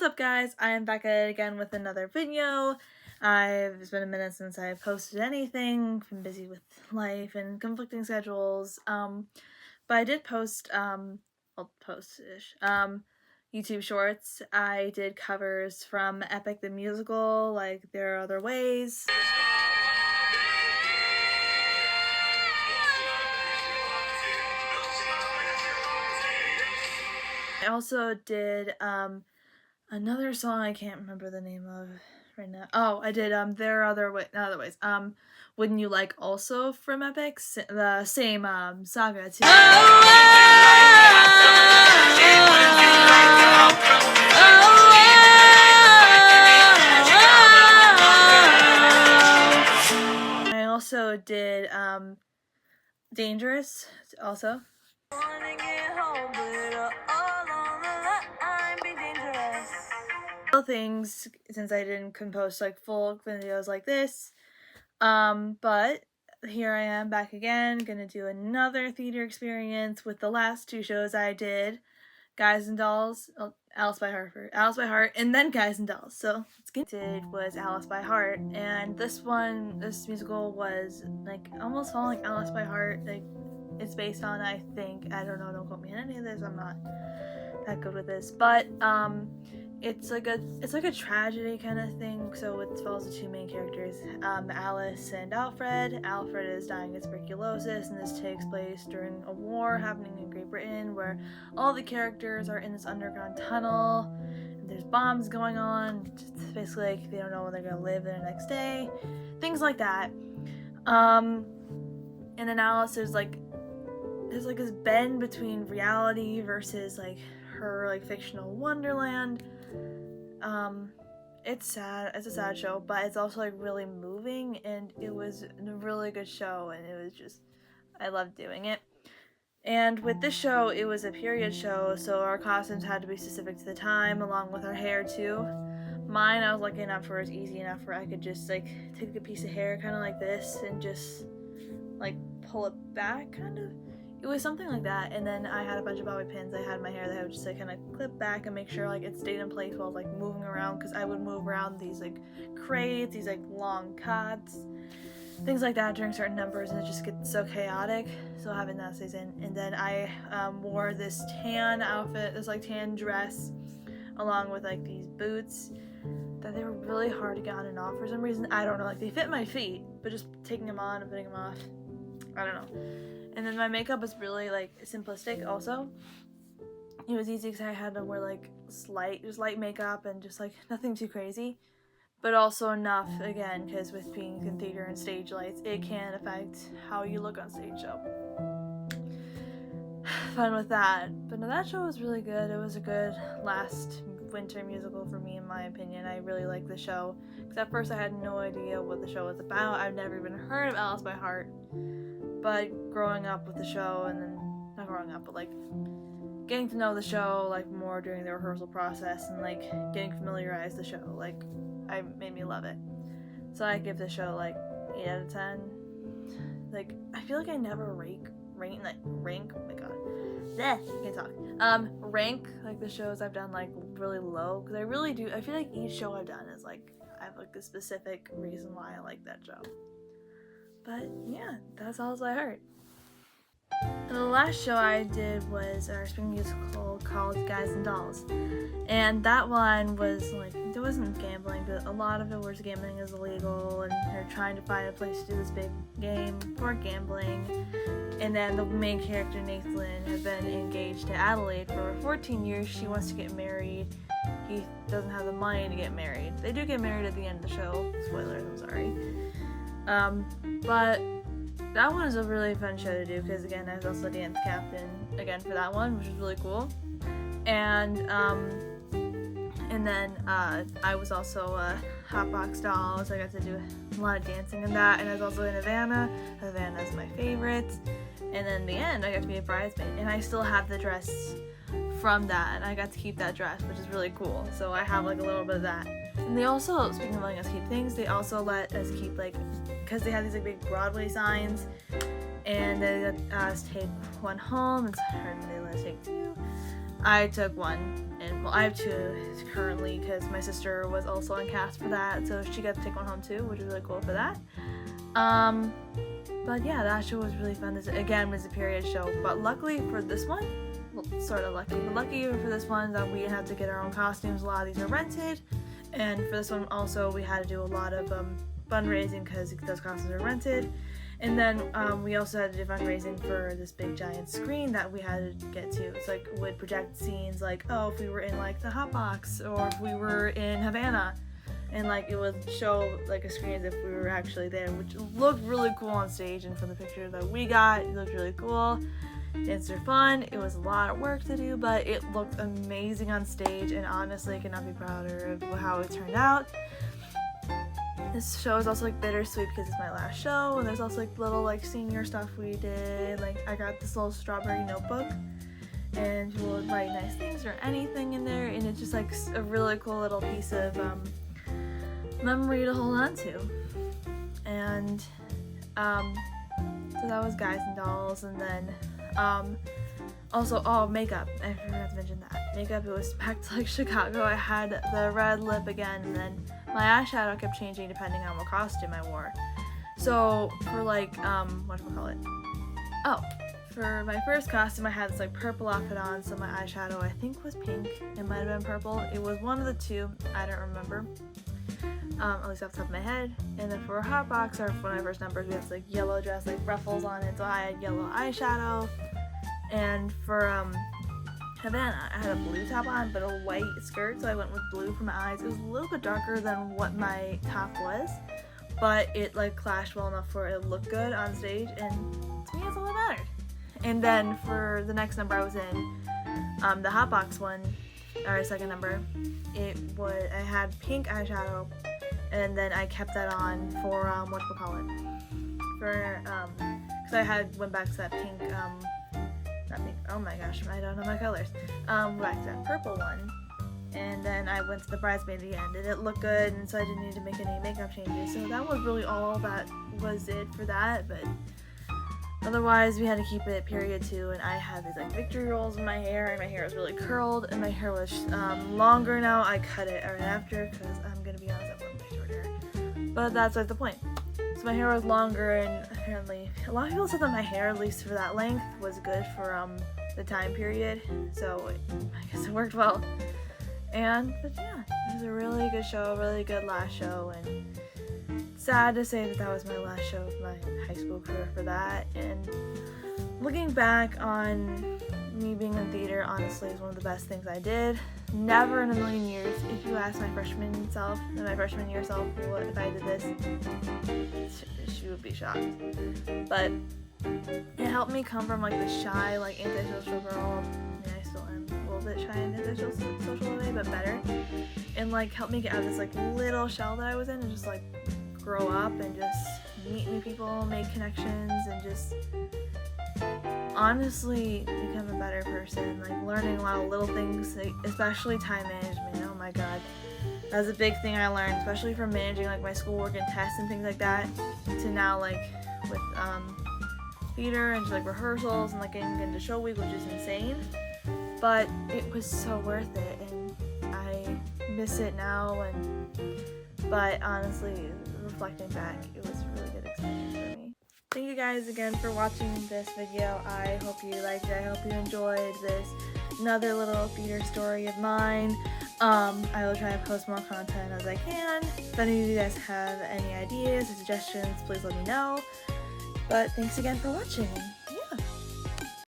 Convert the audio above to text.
What's up guys, I am back at it again with another video. It's been a minute since I posted anything, been busy with life and conflicting schedules, but I did post, post-ish, YouTube shorts. I did covers from Epic the Musical, like There Are Other Ways. I also did, another song I can't remember the name of right now. Oh, I did There Are Other Ways. Wouldn't You Like Also from Epic, the same saga too. I also did Dangerous also. Things since I didn't post like full videos like this, but here I am back again, gonna do another theater experience with the last two shows I did, Guys and Dolls, Alice by Heart, and then Guys and Dolls. So let's get it. Was Alice by Heart, and this musical was like almost following Alice by Heart. Like it's based on, I think, I don't know, don't quote me on any of this, I'm not that good with this, but it's like a tragedy kind of thing. So it follows the two main characters, Alice and Alfred. Alfred is dying of tuberculosis, and this takes place during a war happening in Great Britain where all the characters are in this underground tunnel and there's bombs going on. It's basically like they don't know when they're gonna live the next day, things like that. And then Alice there's like this bend between reality versus like her like fictional wonderland. It's sad. It's a sad show, but it's also like really moving, and it was a really good show, and it was just, I loved doing it. And with this show, it was a period show, so our costumes had to be specific to the time, along with our hair too. Mine, I was lucky enough where it was easy enough where I could just like take a piece of hair kind of like this and just like pull it back, kind of. It was something like that, and then I had a bunch of bobby pins. I had my hair that I would just like kind of clip back and make sure like it stayed in place while like moving around, because I would move around these like crates, these like long cuts, things like that during certain numbers, and it just gets so chaotic. So having that stays in. And then I wore this tan outfit, this like tan dress, along with like these boots that they were really hard to get on and off for some reason. I don't know, like they fit my feet, but just taking them on and putting them off, I don't know. And then my makeup was really like simplistic also. It was easy because I had to wear like light makeup and just like nothing too crazy, but also enough, again, because with being in theater and stage lights, it can affect how you look on stage. So fun with that. But no, that show was really good. It was a good last winter musical for me, in my opinion. I really liked the show because at first I had no idea what the show was about. I've never even heard of Alice by Heart. But growing up with the show, and then, not growing up, but like getting to know the show like more during the rehearsal process and like getting familiarized with the show, like made me love it. So I give the show like 8 out of 10. Like I feel like I never rank oh my god, I can't talk. Rank like the shows I've done like really low, because I really do. I feel like each show I've done is like I have like a specific reason why I like that show. But yeah, that's all I heard. And the last show I did was our spring musical called Guys and Dolls. And that one was like, it wasn't gambling, but a lot of it was gambling is illegal, and they're trying to find a place to do this big game for gambling. And then the main character, Nathan, has been engaged to Adelaide for 14 years. She wants to get married. He doesn't have the money to get married. They do get married at the end of the show. Spoilers, I'm sorry. But that one is a really fun show to do, because again, I was also dance captain again for that one, which was really cool. And then I was also Hotbox Dolls. I got to do a lot of dancing in that, and I was also in Havana. Havana's my favorite. And then in the end, I got to be a bridesmaid, and I still have the dress from that, and I got to keep that dress, which is really cool. So I have like a little bit of that. And they also, speaking of letting us keep things, they also let us keep like, because they have these like big Broadway signs, and they let us take one home, and they let us take two. I took one, and and well, I have 2 currently because my sister was also on cast for that, so she got to take one home too, which was really cool for that. But yeah, that show was really fun. This again was a period show, but luckily for this one, well, sort of lucky, but lucky for this one that we didn't have to get our own costumes. A lot of these are rented, and for this one also we had to do a lot of fundraising because those costumes are rented. And then we also had to do fundraising for this big giant screen that we had to get to. It's like would project scenes like, oh, if we were in like the Hot Box or if we were in Havana, and like it would show like a screen as if we were actually there, which looked really cool on stage. And from the picture that we got, it looked really cool. It's fun. It was a lot of work to do, but it looked amazing on stage, and honestly I could not be prouder of how it turned out. This show is also like bittersweet because it's my last show, and there's also like little like senior stuff we did. Like I got this little strawberry notebook, and people would write nice things or anything in there, and it's just like a really cool little piece of memory to hold on to. And so that was Guys and Dolls. And then also makeup, I forgot to mention that makeup. It was back to like Chicago. I had the red lip again, and then my eyeshadow kept changing depending on what costume I wore. So for like for my first costume I had this like purple outfit on, so my eyeshadow I think was pink. It might have been purple. It was one of the two. I don't remember. At least off the top of my head. And then for a Hot Box, or for my first numbers, we had this like yellow dress, like ruffles on it, so I had yellow eyeshadow. And for Havana, I had a blue top on but a white skirt, so I went with blue for my eyes. It was a little bit darker than what my top was, but it like clashed well enough for it to look good on stage, and to me that's all that mattered. And then for the next number I was in, the Hot Box one, or second number, I had pink eyeshadow, and then I kept that on for because I went back to that pink, not pink, oh my gosh, I don't know my colors, back to that purple one, and then I went to the bridesmaid at the end, and it looked good, and so I didn't need to make any makeup changes. So that was really all that was it for that. But otherwise we had to keep it period too, and I had these like victory rolls in my hair, and my hair was really curled, and my hair was longer now. I cut it right after because I'm gonna be honest, I want my short hair, but that's like the point. So my hair was longer, and apparently a lot of people said that my hair, at least for that length, was good for the time period, so I guess it worked well. But yeah, it was a really good show, really good last show, and sad to say that was my last show of my high school career for that. And looking back on me being in theater, honestly, is one of the best things I did. Never in a million years, if you ask my freshman year self what if I did this, she would be shocked. But it helped me come from like the shy, like antisocial girl. I mean, I still am a little bit shy and antisocial way, but better. And like helped me get out of this like little shell that I was in, and just like grow up and just meet new people, make connections, and just honestly become a better person. Like learning a lot of little things, like, especially time management. Oh my god, that was a big thing I learned, especially from managing like my schoolwork and tests and things like that, to now like with theater and just, like rehearsals and like getting into show week, which is insane, but it was so worth it, and I miss it now. But honestly, reflecting back, it was a really good experience for me. Thank you guys again for watching this video. I hope you liked it. I hope you enjoyed this another little theater story of mine. I will try to post more content as I can. If any of you guys have any ideas or suggestions, please let me know. But thanks again for watching.